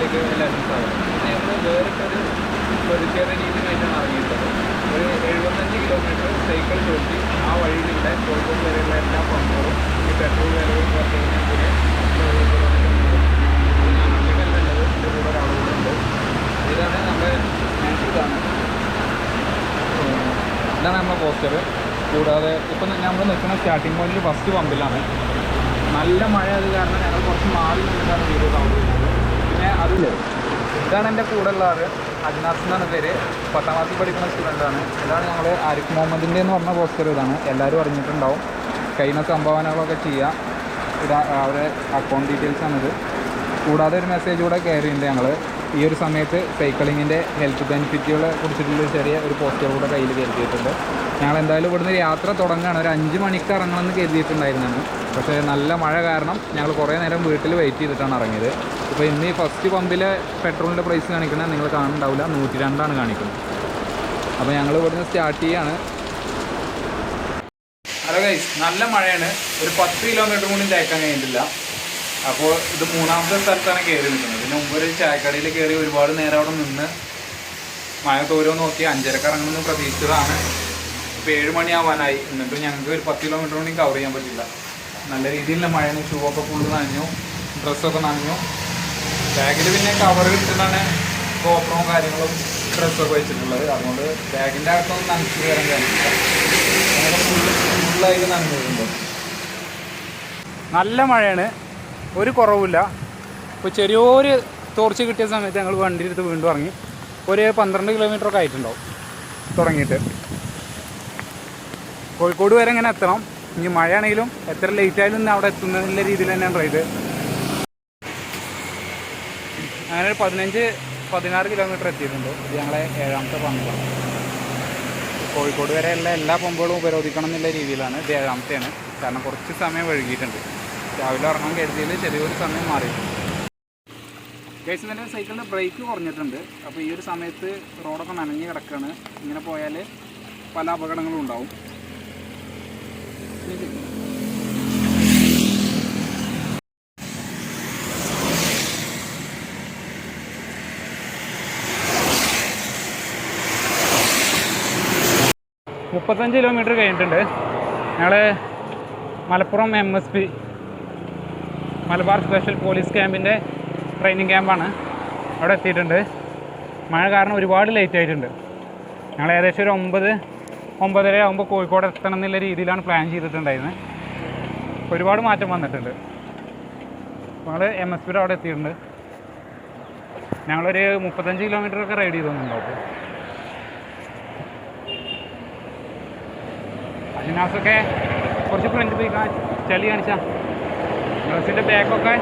ചാനലിലേക്ക് എല്ലാവരും സ്വാഗതം. പിന്നെ നമ്മൾ വേറിട്ടൊരു പ്രതിഷേധ രീതിയുമായിട്ടാണ് ഇറങ്ങിയിട്ടുള്ളത്. ഒരു 75 കിലോമീറ്റർ സൈക്കിൾ ചവിട്ടി ആ വഴിയിലൂടെ കോഴിക്കോട് വരെയുള്ള എല്ലാ പമ്പുകളും ഈ പെട്രോൾ വിലകൾ കുറയ്ക്കുന്നതിന് ഞാൻ ഒറ്റയ്ക്കല്ല ഉള്ളത്, എൻ്റെ കൂടെ ഒരാളുകളുണ്ട്. ഇതാണ് നമ്മുടെ ഇതാണ് നമ്മുടെ പോസ്റ്റർ. കൂടാതെ ഇപ്പം നമ്മൾ നിൽക്കുന്ന സ്റ്റാർട്ടിംഗ് പോയിന്റിൽ ഫസ്റ്റ് പമ്പിലാണ്. നല്ല മഴ അത് കാരണം ഞങ്ങൾ കുറച്ച് മാറി നിന്നിട്ടാണ് വീഡിയോ കവർ ചെയ്യുന്നത്. പിന്നെ അതിൽ ഇതാണ് എൻ്റെ കൂടെ ഉള്ള ആൾ, അജ്നാസ് എന്നാണ് പേര്. 10ാം ക്ലാസ്സിൽ പഠിക്കുന്ന സ്റ്റുഡൻ്റാണ്. ഇതാണ് ഞങ്ങൾ ആരിഫ് മുഹമ്മദിൻ്റെ എന്ന് പറഞ്ഞ പോസ്റ്റർ. ഇതാണ് എല്ലാവരും അറിഞ്ഞിട്ടുണ്ടാവും. കഴിഞ്ഞ സംഭാവനകളൊക്കെ ചെയ്യുക. ഇത് അവരുടെ അക്കൗണ്ട് ഡീറ്റെയിൽസാണിത്. കൂടാതെ ഒരു മെസ്സേജ് കൂടെ കയറി ഉണ്ട്. ഞങ്ങൾ ഈ ഒരു സമയത്ത് സൈക്ലിങ്ങിൻ്റെ ഹെൽത്ത് ബെനിഫിറ്റുകളെ കുറിച്ചിട്ടുള്ള ചെറിയ ഒരു പോസ്റ്റർ കൂടെ കയ്യിൽ കരുതിയിട്ടുണ്ട്. ഞങ്ങൾ എന്തായാലും ഇവിടുന്ന് യാത്ര തുടങ്ങുകയാണ്. ഒരു 5 മണിക്ക് ഇറങ്ങണമെന്ന് കരുതിയിട്ടുണ്ടായിരുന്നാണ്. പക്ഷേ നല്ല മഴ കാരണം ഞങ്ങൾ കുറേ നേരം വീട്ടിൽ വെയിറ്റ് ചെയ്തിട്ടാണ് ഇറങ്ങിയത്. ഇപ്പോൾ ഇന്ന് ഈ ഫസ്റ്റ് പമ്പിലെ പെട്രോളിൻ്റെ പ്രൈസ് കാണിക്കുന്നത് നിങ്ങൾ കാണുന്നുണ്ടാവില്ല, 102 കാണിക്കുന്നത്. അപ്പോൾ ഞങ്ങൾ ഇവിടുന്ന് സ്റ്റാർട്ട് ചെയ്യാണ്. ഹലോ ഗൈസ്, നല്ല മഴയാണ്. ഒരു 10 കിലോമീറ്റർ കൂടി തേക്കാൻ കഴിഞ്ഞിട്ടില്ല. അപ്പോൾ ഇത് 3ാമത്തെ സ്ഥലത്താണ് കയറി നിൽക്കുന്നത്. ഇതിന് മുമ്പ് ഒരു ചായക്കടയിൽ കയറി ഒരുപാട് നേരം അവിടെ നിന്ന് മഴ തോരോ നോക്കി 5:30 ഇറങ്ങുമെന്ന് പ്രതീക്ഷിച്ചതാണ്. ഇപ്പോൾ 7 മണിയാവാനായി. എന്നിട്ട് ഞങ്ങൾക്ക് ഒരു 10 കിലോമീറ്റർ കൂടി കവർ ചെയ്യാൻ പറ്റില്ല. നല്ല രീതിയിലുള്ള മഴയാണ്. ഷൂ ഒക്കെ ഫുള്ള് നനഞ്ഞു, ഡ്രസ്സൊക്കെ നനഞ്ഞു. ബാഗിൽ പിന്നെ കവർ ഇട്ടിട്ടാണ് ഗോപ്രവും കാര്യങ്ങളും ഡ്രസ്സൊക്കെ വെച്ചിട്ടുള്ളത്. അതുകൊണ്ട് ബാഗിൻ്റെ അകത്തൊന്നും നനച്ച് കയറാൻ കഴിയില്ല. അങ്ങനെ ഫുള്ളായിട്ട് നനഞ്ഞിട്ടുണ്ട്. നല്ല മഴയാണ്, ഒരു കുറവില്ല. ഇപ്പോൾ ചെറിയൊരു തോർച്ച കിട്ടിയ സമയത്ത് ഞങ്ങൾ വണ്ടി എടുത്ത് വീണ്ടും ഇറങ്ങി. ഒരു 12 കിലോമീറ്ററൊക്കെ ആയിട്ടുണ്ടാവും തുടങ്ങിയിട്ട്. കോഴിക്കോട് വരെ ഇങ്ങനെ എത്തണം. ഇനി മഴയാണെങ്കിലും എത്ര ലേറ്റ് ആയാലും ഇന്ന് അവിടെ എത്തുന്നതിൻ്റെ രീതിയിൽ തന്നെയാണ് റൈഡ്. അങ്ങനെ ഒരു 15-16 കിലോമീറ്റർ എത്തിയിട്ടുണ്ട്. ഇത് ഞങ്ങളെ 7ാമത്തെ പമ്പാണ്. കോഴിക്കോട് വരെയുള്ള എല്ലാ പമ്പുകളും ഉപരോധിക്കണം എന്നുള്ള രീതിയിലാണ്. ഇത് 7ാമത്തെയാണ്. കാരണം കുറച്ച് സമയം വൈകിയിട്ടുണ്ട്. രാവിലെ ഇറങ്ങാൻ കരുതിയിൽ ചെറിയൊരു സമയം മാറി. കേസിൻ്റെ സൈക്കിളിൻ്റെ ബ്രേക്ക് കുറഞ്ഞിട്ടുണ്ട്. അപ്പോൾ ഈ ഒരു സമയത്ത് റോഡൊക്കെ നനഞ്ഞ് കിടക്കുകയാണ്. ഇങ്ങനെ പോയാൽ പല അപകടങ്ങളും ഉണ്ടാവും. മുപ്പത്തഞ്ച് കിലോമീറ്റർ കഴിഞ്ഞിട്ടുണ്ട്. ഞങ്ങൾ Malappuram MSP Malabar special police ക്യാമ്പിൻ്റെ ട്രെയിനിങ് ക്യാമ്പാണ്. അവിടെ എത്തിയിട്ടുണ്ട്. മഴ കാരണം ഒരുപാട് ലേറ്റ് ആയിട്ടുണ്ട്. ഞങ്ങൾ ഏകദേശം ഒരു 9-9:30 ആകുമ്പോൾ കോഴിക്കോട് എത്തണം എന്നുള്ള രീതിയിലാണ് പ്ലാൻ ചെയ്തിട്ടുണ്ടായിരുന്നത്. ഒരുപാട് മാറ്റം വന്നിട്ടുണ്ട്. ഞങ്ങൾ MSPയുടെ അവിടെ എത്തിയിട്ടുണ്ട്. ഞങ്ങളൊരു 35 കിലോമീറ്ററൊക്കെ റൈഡ് ചെയ്തൊന്നുണ്ടാവും. അജിനാസൊക്കെ കുറച്ച് ഫ്രണ്ട് പോയി ചളി കാണിച്ചാൽ ഡ്രസ്സിൻ്റെ ബാക്കൊക്കെ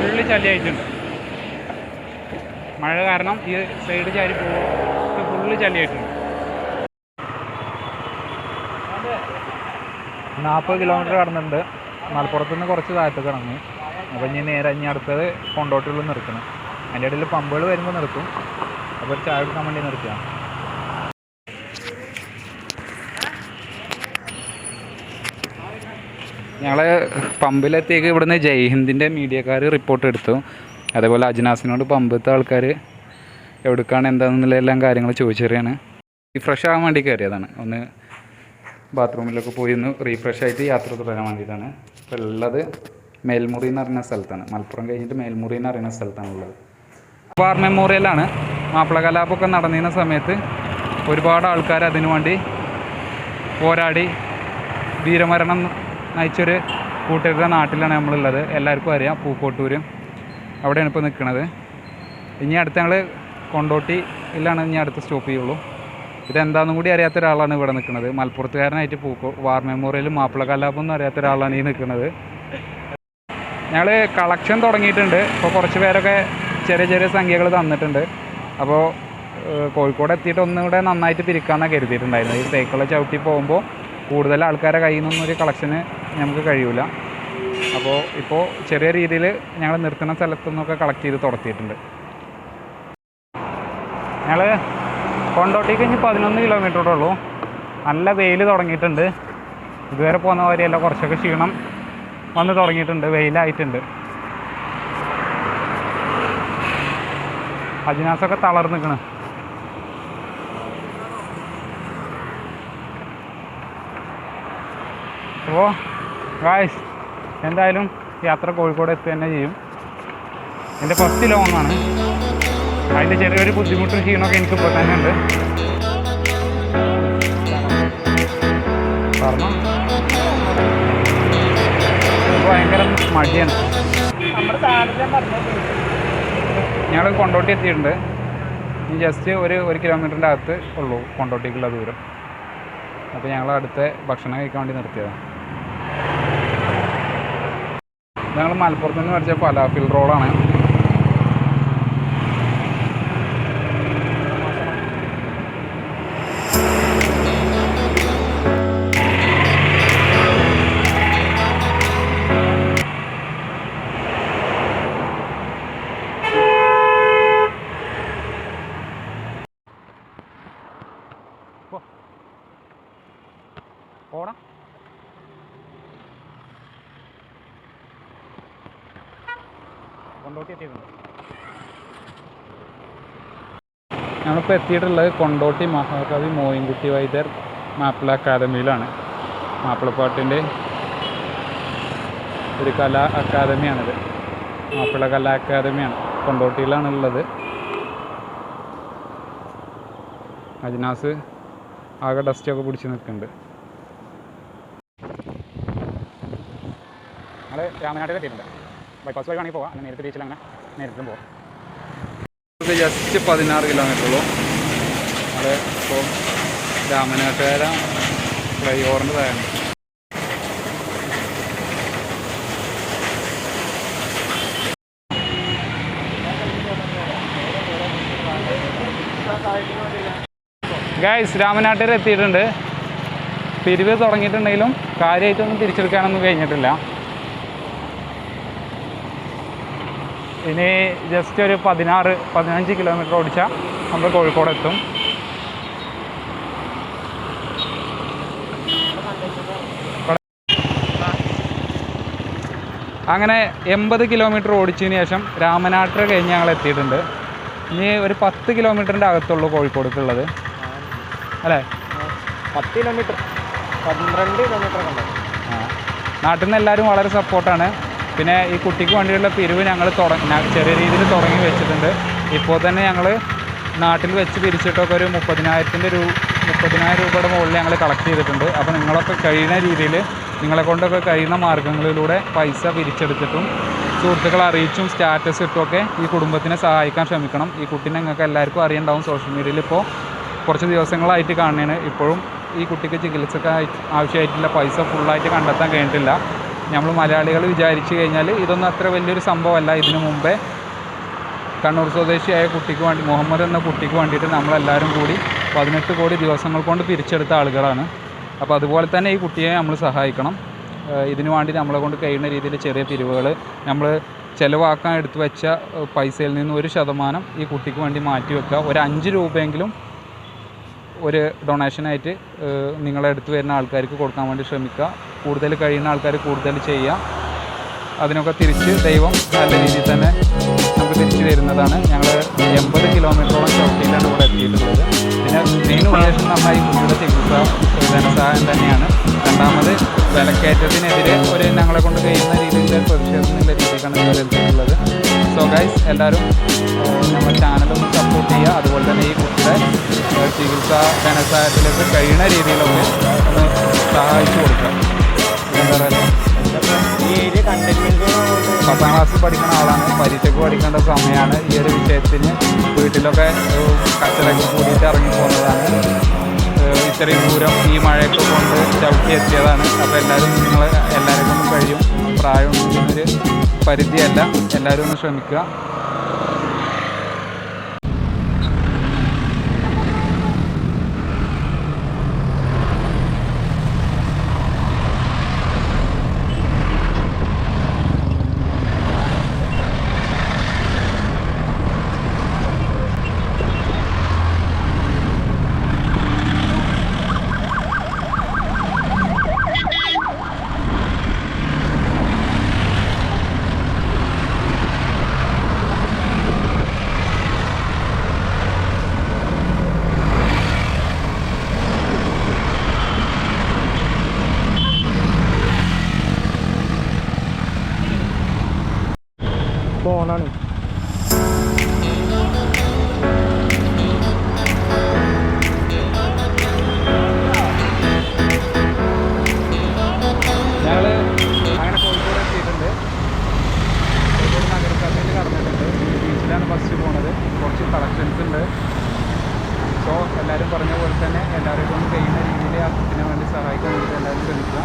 ഫുള്ള് ചളിയായിട്ടുണ്ട്. മഴ കാരണം ഈ സൈഡ് ചാരി ഫുള്ള് ചളിയായിട്ടുണ്ട്. 40 കിലോമീറ്റർ കടന്നിട്ടുണ്ട്. മലപ്പുറത്ത് നിന്ന് കുറച്ച് താഴത്തേക്ക് ഇറങ്ങി. അപ്പോൾ ഇനി അടുത്തത് കൊണ്ടോട്ടുള്ളിൽ നിർത്തണം. അതിൻ്റെ ഇടയിൽ പമ്പുകൾ വരുമ്പോൾ നിർത്തും. അപ്പോൾ ചായ എടുക്കാൻ വേണ്ടി നിർത്തുക. ഞങ്ങൾ പമ്പിലെത്തിയേക്ക് ഇവിടുന്ന് ജയ്ഹിന്ദിൻ്റെ മീഡിയക്കാർ റിപ്പോർട്ട് എടുത്തു. അതേപോലെ അജ്നാസിനോട് പമ്പത്തെ ആൾക്കാർ എവിടേക്കാണ് എന്താണെന്നുള്ള എല്ലാം കാര്യങ്ങൾ ചോദിച്ചറിയാണ്. റീഫ്രഷ് ആകാൻ വേണ്ടി കയറിയതാണ്. ഒന്ന് ബാത്റൂമിലൊക്കെ പോയി ഒന്ന് റീഫ്രഷ് ആയിട്ട് യാത്ര തുടരാൻ വേണ്ടിയിട്ടാണ്. ഇപ്പോൾ ഉള്ളത് മേൽമുറി എന്ന് പറയുന്ന സ്ഥലത്താണ്. മലപ്പുറം കഴിഞ്ഞിട്ട് മേൽമുറി എന്ന് പറയുന്ന സ്ഥലത്താണുള്ളത്. വാർ മെമ്മോറിയലാണ്. മാപ്പിള കലാപമൊക്കെ നടന്നിരുന്ന സമയത്ത് ഒരുപാട് ആൾക്കാർ അതിനു വേണ്ടി പോരാടി വീരമരണം നയിച്ചൊരു കൂട്ടുകാരുടെ നാട്ടിലാണ് നമ്മളുള്ളത്. എല്ലാവർക്കും അറിയാം, പൂക്കോട്ടൂർ. അവിടെയാണ് ഇപ്പോൾ നിൽക്കുന്നത്. ഇനി അടുത്ത് ഞങ്ങൾ കൊണ്ടോട്ടിയിലാണ് ഇനി അടുത്ത് സ്റ്റോപ്പ് ചെയ്യുള്ളൂ. ഇതെന്താണെന്നും കൂടി അറിയാത്ത ഒരാളാണ് ഇവിടെ നിൽക്കുന്നത്. മലപ്പുറത്തുകാരനായിട്ട് വാർ മെമ്മോറിയലും മാപ്പിള കലാപം ഒന്നും അറിയാത്ത ഒരാളാണ് ഈ നിൽക്കുന്നത്. ഞങ്ങൾ കളക്ഷൻ തുടങ്ങിയിട്ടുണ്ട്. ഇപ്പോൾ കുറച്ച് പേരൊക്കെ ചെറിയ ചെറിയ സംഖ്യകൾ തന്നിട്ടുണ്ട്. അപ്പോൾ കോഴിക്കോട് എത്തിയിട്ട് ഒന്നുകൂടെ നന്നായിട്ട് പിരിക്കാമെന്നാണ് കരുതിയിട്ടുണ്ടായിരുന്നത്. ഈ സൈക്കിളിൽ ചവിട്ടി പോകുമ്പോൾ കൂടുതൽ ആൾക്കാരെ കയ്യിൽ നിന്നൊരു കളക്ഷന് നമുക്ക് കഴിയില്ല. അപ്പോൾ ഇപ്പോൾ ചെറിയ രീതിയിൽ ഞങ്ങൾ നിർത്തുന്ന സ്ഥലത്തു നിന്നൊക്കെ കളക്ട് ചെയ്ത് തുടത്തിയിട്ടുണ്ട്. ഞങ്ങൾ കൊണ്ടോട്ടേക്ക് ഇനി 11 കിലോമീറ്ററോടെ ഉള്ളൂ. നല്ല വെയിൽ തുടങ്ങിയിട്ടുണ്ട്. ഇതുവരെ പോകുന്ന വരെയല്ല, കുറച്ചൊക്കെ ക്ഷീണം വന്ന് തുടങ്ങിയിട്ടുണ്ട്. വെയിലായിട്ടുണ്ട്. അജിനാസൊക്കെ തളർന്ന് നിൽക്കണം. അപ്പോൾ ഗായ്സ് എന്തായാലും യാത്ര കോഴിക്കോട് എത്തുക തന്നെ ചെയ്യും. എൻ്റെ ഫസ്റ്റ് ലോങ്ങാണ്. അതിൻ്റെ ചെറിയൊരു ബുദ്ധിമുട്ടും ക്ഷീണമൊക്കെ എനിക്കിപ്പോൾ തന്നെ ഉണ്ട്. കാരണം ഭയങ്കര മടിയാണ്. ഞങ്ങൾ കൊണ്ടോട്ടി എത്തിയിട്ടുണ്ട്. ഇനി ജസ്റ്റ് ഒരു കിലോമീറ്ററിൻ്റെ അകത്ത് ഉള്ളൂ കൊണ്ടോട്ടിക്കുള്ള ദൂരം. അപ്പോൾ ഞങ്ങൾ അടുത്ത ഭക്ഷണം കഴിക്കാൻ വേണ്ടി നിർത്തിയതാണ്. ഞങ്ങൾ മലപ്പുറത്ത് നിന്ന് മേടിച്ച ഫലാഫിൽ റോളാണ്. ഓടാ കൊണ്ടോട്ടി എത്തിയിട്ടുണ്ട്. ഞങ്ങളിപ്പോൾ എത്തിയിട്ടുള്ളത് കൊണ്ടോട്ടി മഹാകവി മോയിൻകുട്ടി വൈദ്യർ മാപ്പിള അക്കാദമിയിലാണ്. മാപ്പിളപ്പാട്ടിൻ്റെ ഒരു കലാ അക്കാദമിയാണിത്. മാപ്പിള കലാ അക്കാദമിയാണ്, കൊണ്ടോട്ടിയിലാണുള്ളത്. അജ്നാസ് ആകെ ഡസ്റ്റൊക്കെ പിടിച്ച് നിൽക്കുന്നുണ്ട്. ഞങ്ങൾ രാമനാട്ടിൽ എത്തിയിട്ടുണ്ട്. ബൈപ്പാസ് വഴി വേണമെങ്കിൽ പോകാം, അങ്ങനെ നേരിട്ട് ബീച്ചിൽ അങ്ങനെ നേരിട്ടും പോകാം. ജസ്റ്റ് 16 കിലോമീറ്ററുള്ളൂ. അത് ഇപ്പോൾ രാമനാട്ടുകര ഫ്ലൈ ഓവറിൻ്റെ താഴെയുണ്ട്. ഗൈസ് രാമനാട്ടുകര എത്തിയിട്ടുണ്ട്. പിരിവ് തുടങ്ങിയിട്ടുണ്ടെങ്കിലും കാര്യമായിട്ടൊന്നും തിരിച്ചെടുക്കാനൊന്നും കഴിഞ്ഞിട്ടില്ല. ഇനി ജസ്റ്റ് ഒരു 16-15 കിലോമീറ്റർ ഓടിച്ചാൽ നമ്മൾ കോഴിക്കോട് എത്തും. അങ്ങനെ 80 കിലോമീറ്റർ ഓടിച്ചതിന് ശേഷം രാമനാട്ടുകര കഴിഞ്ഞ് ഞങ്ങൾ എത്തിയിട്ടുണ്ട്. ഇനി ഒരു 10 കിലോമീറ്ററിൻ്റെ അകത്തുള്ളൂ കോഴിക്കോടേക്കുള്ളത് അല്ലേ? 10 കിലോമീറ്റർ 12 കിലോമീറ്റർ ഉണ്ട്. നാട്ടിൽ നിന്ന് എല്ലാവരും വളരെ സപ്പോർട്ടാണ്. പിന്നെ ഈ കുട്ടിക്ക് വേണ്ടിയുള്ള പിരിവ് ഞങ്ങൾ ചെറിയ രീതിയിൽ തുടങ്ങി വെച്ചിട്ടുണ്ട്. ഇപ്പോൾ തന്നെ ഞങ്ങൾ നാട്ടിൽ വെച്ച് പിരിച്ചിട്ടൊക്കെ ഒരു 30,000 രൂപയുടെ മുകളിൽ ഞങ്ങൾ കളക്ട് ചെയ്തിട്ടുണ്ട്. അപ്പോൾ നിങ്ങളൊക്കെ കഴിയുന്ന രീതിയിൽ നിങ്ങളെ കൊണ്ടൊക്കെ കഴിയുന്ന മാർഗ്ഗങ്ങളിലൂടെ പൈസ പിരിച്ചെടുത്തിട്ടും സുഹൃത്തുക്കളെ അറിയിച്ചും സ്റ്റാറ്റസ് ഇട്ടുമൊക്കെ ഈ കുടുംബത്തിനെ സഹായിക്കാൻ ശ്രമിക്കണം. ഈ കുട്ടീനെ നിങ്ങൾക്ക് എല്ലാവർക്കും അറിയുണ്ടാവും. സോഷ്യൽ മീഡിയയിൽ ഇപ്പോൾ കുറച്ച് ദിവസങ്ങളായിട്ട് കാണുന്നതാണ്. ഇപ്പോഴും ഈ കുട്ടിക്ക് ചികിത്സക്ക് ആവശ്യമായിട്ടുള്ള പൈസ ഫുള്ളായിട്ട് കണ്ടെത്താൻ കഴിഞ്ഞിട്ടില്ല. നമ്മൾ മലയാളികൾ വിചാരിച്ചു കഴിഞ്ഞാൽ ഇതൊന്നും അത്ര വലിയൊരു സംഭവമല്ല. ഇതിനു മുമ്പേ കണ്ണൂർ സ്വദേശിയായ കുട്ടിക്ക് വേണ്ടി, മുഹമ്മദ് എന്ന കുട്ടിക്ക് വേണ്ടിയിട്ട് നമ്മളെല്ലാവരും കൂടി 18 കോടി ദിവസങ്ങൾ കൊണ്ട് പിരിച്ചെടുത്ത ആളുകളാണ്. അപ്പോൾ അതുപോലെ തന്നെ ഈ കുട്ടിയെ നമ്മൾ സഹായിക്കണം. ഇതിനു വേണ്ടി നമ്മളെ കൊണ്ട് കഴിയുന്ന രീതിയിൽ ചെറിയ പിരിവുകൾ, നമ്മൾ ചിലവാക്കാൻ എടുത്തു വെച്ച പൈസയിൽ നിന്ന് 1% ഈ കുട്ടിക്ക് വേണ്ടി മാറ്റി വെക്കുക. ഒരു 5 രൂപയെങ്കിലും ഒരു ഡൊണേഷനായിട്ട് നിങ്ങളെ അടുത്ത് വരുന്ന ആൾക്കാർക്ക് കൊടുക്കാൻ വേണ്ടി ശ്രമിക്കുക. കൂടുതൽ കഴിയുന്ന ആൾക്കാർ കൂടുതൽ ചെയ്യുക. അതിനൊക്കെ തിരിച്ച് ദൈവം നല്ല രീതിയിൽ തന്നെ നമുക്ക് തിരിച്ചു തരുന്നതാണ്. ഞങ്ങൾ 80 കിലോമീറ്ററോളം ചവിട്ടിയിലാണ് ഇവിടെ എത്തിയിട്ടുള്ളത്. പിന്നെ മെയിൻ ഉദ്ദേശം നമ്മൾ ഈ കുട്ടിയുടെ ചികിത്സ ധനസഹായം തന്നെയാണ്. രണ്ടാമത് വിലക്കയറ്റത്തിനെതിരെ ഞങ്ങളെ കൊണ്ട് കഴിയുന്ന രീതിയിൽ പ്രതിഷേധത്തിനുള്ള രീതിക്കാണ് ഇവിടെ എത്തിയിട്ടുള്ളത്. സോ ഗൈസ് എല്ലാവരും നമ്മുടെ ചാനലൊന്ന് സപ്പോർട്ട് ചെയ്യുക. അതുപോലെ തന്നെ ഈ കുട്ടിയുടെ ചികിത്സാ ധനസഹായത്തിലേക്ക് കഴിയുന്ന രീതിയിലൊക്കെ ഒന്ന് സഹായിച്ചു കൊടുക്കുക. എന്താ പറയുക, ഈ ഏരിയ കണ്ടെയ്ൻമെൻറ്റ് 10ാം ക്ലാസ്സിൽ പഠിക്കുന്ന ആളാണ്. പരീക്ഷയ്ക്ക് പഠിക്കേണ്ട സമയമാണ്. ഈ ഒരു വിഷയത്തിന് വീട്ടിലൊക്കെ കച്ചറയ്ക്ക് കൂടിയിട്ട് ഇറങ്ങി പോകുന്നതാണ്. ഇത്രയും ദൂരം ഈ മഴയൊക്കെ കൊണ്ട് ചവിട്ടി എത്തിയതാണ്. അപ്പോൾ എല്ലാവരും എല്ലാവരും കൊണ്ടും കഴിയും. പ്രായമൊന്നും ഒരു പരിധിയല്ല. എല്ലാവരും ഒന്ന് ശ്രമിക്കുക. എക്സ്പെൻസ് ഉണ്ട്. സോ എല്ലാവരും പറഞ്ഞ പോലെ തന്നെ എല്ലാവരെയും കൊണ്ട് കഴിയുന്ന രീതിയിൽ ആ കുട്ടിനെ വേണ്ടി സഹായിക്കാൻ വേണ്ടിയിട്ട് എല്ലാവരും ശ്രമിക്കുക.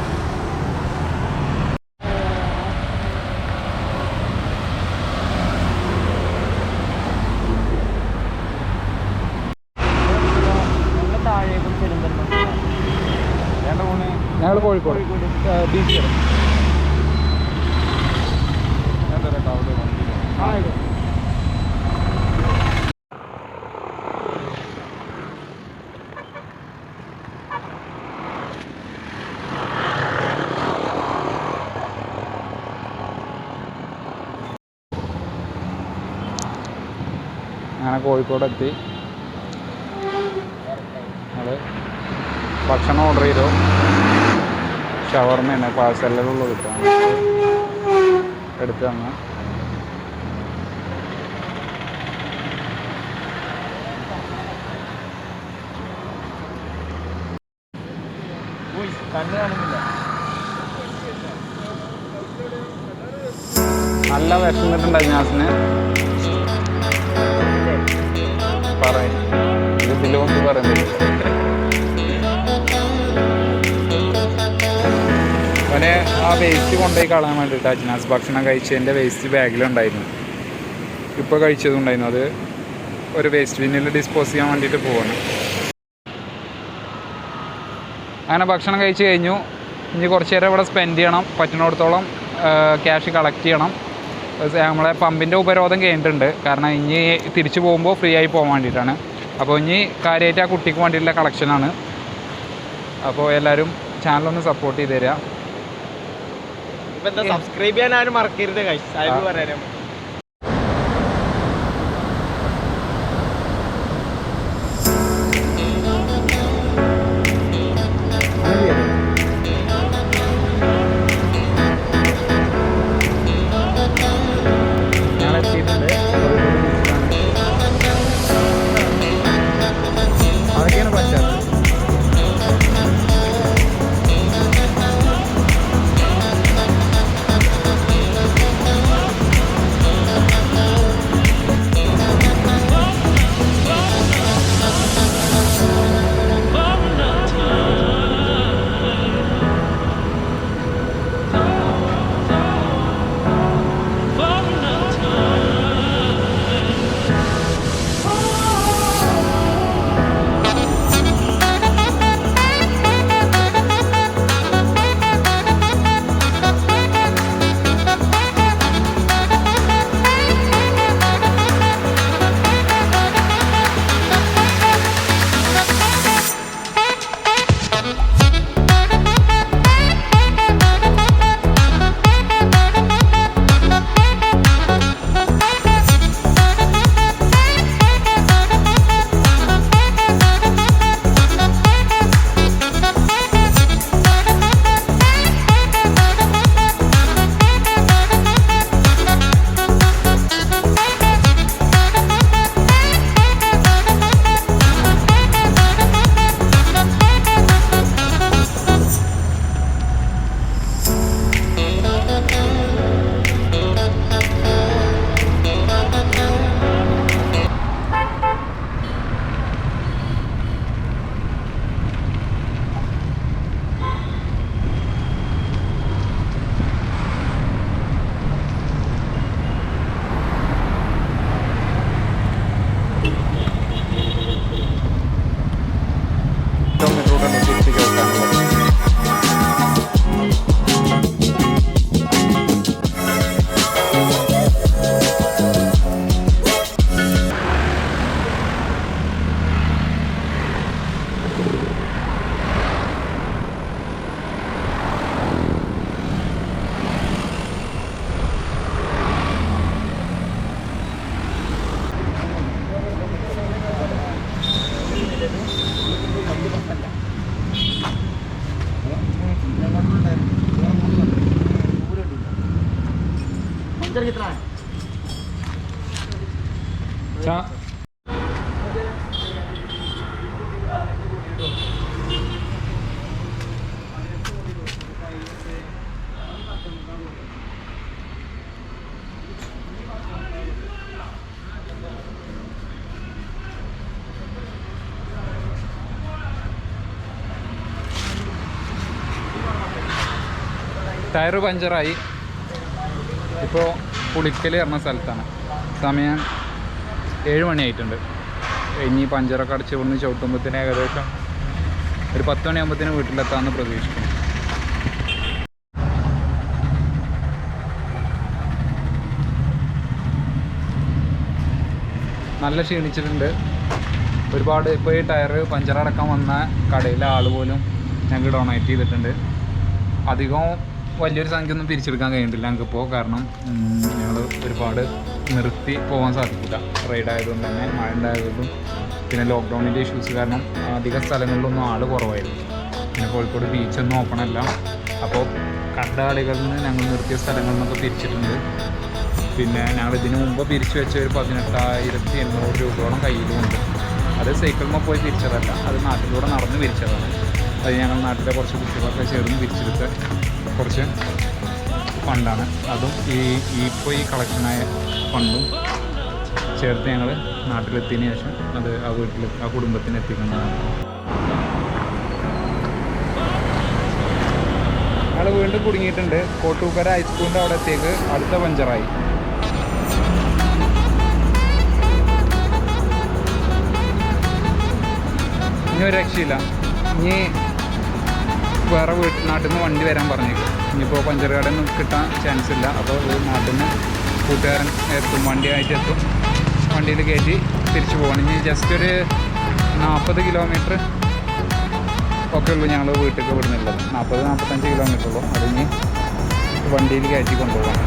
താഴേക്കും പെരുന്തൽമണ്ണ. ഞങ്ങൾ കോഴിക്കോട് ബീച്ച്. അങ്ങനെ കോഴിക്കോടെത്തി. അത് ഭക്ഷണം ഓർഡർ ചെയ്തു. ഷവർമ്മയാണ് പാഴ്സലുള്ളൂ കിട്ടാൻ എടുത്ത് തന്നു. കണ്ണ് കാണുന്നില്ല. നല്ല വിശന്നിട്ടുണ്ട് അജ്നാസിന്. പറയും ഇതിലൊന്നും പറയുന്നില്ല. അവന് ആ വേസ്റ്റ് കൊണ്ടുപോയി കളയാൻ വേണ്ടിയിട്ട് അജ്നാസ് ഭക്ഷണം കഴിച്ചതിൻ്റെ വേസ്റ്റ് ബാഗിലുണ്ടായിരുന്നു. ഇപ്പോൾ കഴിച്ചതുണ്ടായിരുന്നു. അത് ഒരു വേസ്റ്റ് ബിന്നിൽ ഡിസ്പോസ് ചെയ്യാൻ വേണ്ടിയിട്ട് പോവാണ്. അങ്ങനെ ഭക്ഷണം കഴിച്ച് കഴിഞ്ഞു. ഇനി കുറച്ച് നേരം ഇവിടെ സ്പെൻഡ് ചെയ്യണം. പറ്റുന്നിടത്തോളം ക്യാഷ് കളക്ട് ചെയ്യണം. നമ്മളെ പമ്പിൻ്റെ ഉപരോധം കഴിഞ്ഞിട്ടുണ്ട്. കാരണം ഇനി തിരിച്ചു പോകുമ്പോൾ ഫ്രീ ആയി പോകാൻ വേണ്ടിയിട്ടാണ്. അപ്പോൾ ഇനി കാര്യമായിട്ട് ആ കുട്ടിക്ക് വേണ്ടിയിട്ടുള്ള കളക്ഷനാണ്. അപ്പോൾ എല്ലാവരും ചാനലൊന്ന് സപ്പോർട്ട് ചെയ്ത് തരിക. സബ്സ്ക്രൈബ് ചെയ്യാൻ ആരും മറക്കരുത്. പറയാനും അതൊക്കെയാണ് പറ്റാത്തത്. कितना है? ടയർ പഞ്ചറായി. ഇപ്പോൾ പുളിക്കൽ പറഞ്ഞ സ്ഥലത്താണ്. സമയം 7 മണിയായിട്ടുണ്ട്. ഇനി പഞ്ചറൊക്കെ അടിച്ച് ഇവിടുന്ന് ചവിട്ടുമ്പോഴത്തേന് ഏകദേശം ഒരു 10 മണിയാകുമ്പോഴത്തേന് വീട്ടിലെത്താമെന്ന് പ്രതീക്ഷിക്കുന്നു. നല്ല ക്ഷീണിച്ചിട്ടുണ്ട് ഒരുപാട്. ഇപ്പോൾ ഈ ടയർ പഞ്ചറടക്കം വന്ന കടയിലെ ആൾ പോലും ഞങ്ങൾക്ക് ഡൊണേറ്റ് ചെയ്തിട്ടുണ്ട്. അധികം വലിയൊരു സംഖ്യ ഒന്നും പിരിച്ചെടുക്കാൻ കഴിയുന്നില്ല ഞങ്ങൾക്കിപ്പോൾ. കാരണം ഞങ്ങൾ ഒരുപാട് നിർത്തി പോകാൻ സാധിക്കില്ല. റൈഡ് ആയതുകൊണ്ട് തന്നെ, മഴ ഉണ്ടായതുകൊണ്ടും പിന്നെ ലോക്ക്ഡൗണിൻ്റെ ഇഷ്യൂസ് കാരണം അധിക സ്ഥലങ്ങളിലൊന്നും ആൾ കുറവായിരുന്നു. പിന്നെ കോഴിക്കോട് ബീച്ചൊന്നും ഓപ്പൺ അല്ല. അപ്പോൾ കണ്ട ആളുകളിൽ നിന്ന് ഞങ്ങൾ നിർത്തിയ സ്ഥലങ്ങളിൽ നിന്നൊക്കെ പിരിച്ചിട്ടുണ്ട്. പിന്നെ ഞങ്ങൾ ഇതിനു മുമ്പ് പിരിച്ചു വെച്ച ഒരു 18,800 രൂപയോളം കയ്യിലുമുണ്ട്. അത് സൈക്കിളിൽ പോയി പിരിച്ചതല്ല, അത് നാട്ടിലൂടെ നടന്ന് പിരിച്ചതാണ്. അത് ഞങ്ങൾ നാട്ടിലെ കുറച്ച് കുട്ടികളൊക്കെ ചേർന്ന് പിരിച്ചെടുത്ത കുറച്ച് ഫണ്ടാണ്. അതും ഇപ്പോൾ ഈ കളക്ഷനായ ഫണ്ടും ചേർത്ത് ഞങ്ങൾ നാട്ടിലെത്തിയതിന് ശേഷം അത് ആ കുടുംബത്തിന് എത്തിക്കുന്നതാണ്. ഞങ്ങൾ വീണ്ടും കുടുങ്ങിയിട്ടുണ്ട്. കോട്ടൂക്കര ഹൈസ്കൂളിൻ്റെ അവിടെ എത്തിയേക്ക് അടുത്ത പഞ്ചറായി. ഇനി ഒരു രക്ഷയില്ല. ഇനി വേറെ നാട്ടിൽ നിന്ന് വണ്ടി വരാൻ പറഞ്ഞേക്കും. ഇനിയിപ്പോൾ പഞ്ചർ കടയിൽ കിട്ടാൻ ചാൻസ് ഇല്ല. അപ്പോൾ നാട്ടിൽ നിന്ന് കൂട്ടുകാരൻ എത്തും, വണ്ടിയായിട്ട് എത്തും. വണ്ടിയിൽ കയറ്റി തിരിച്ചു പോകണം. ഇനി ജസ്റ്റ് ഒരു 40 കിലോമീറ്റർ ഒക്കെ ഉള്ളൂ ഞങ്ങൾ വീട്ടിലേക്ക് വിടുന്നുള്ളത്. 40-45 കിലോമീറ്റർ ഉള്ളൂ. അതിന് വണ്ടിയിൽ കയറ്റി കൊണ്ടുപോകാം.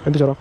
എന്ത് ചോറ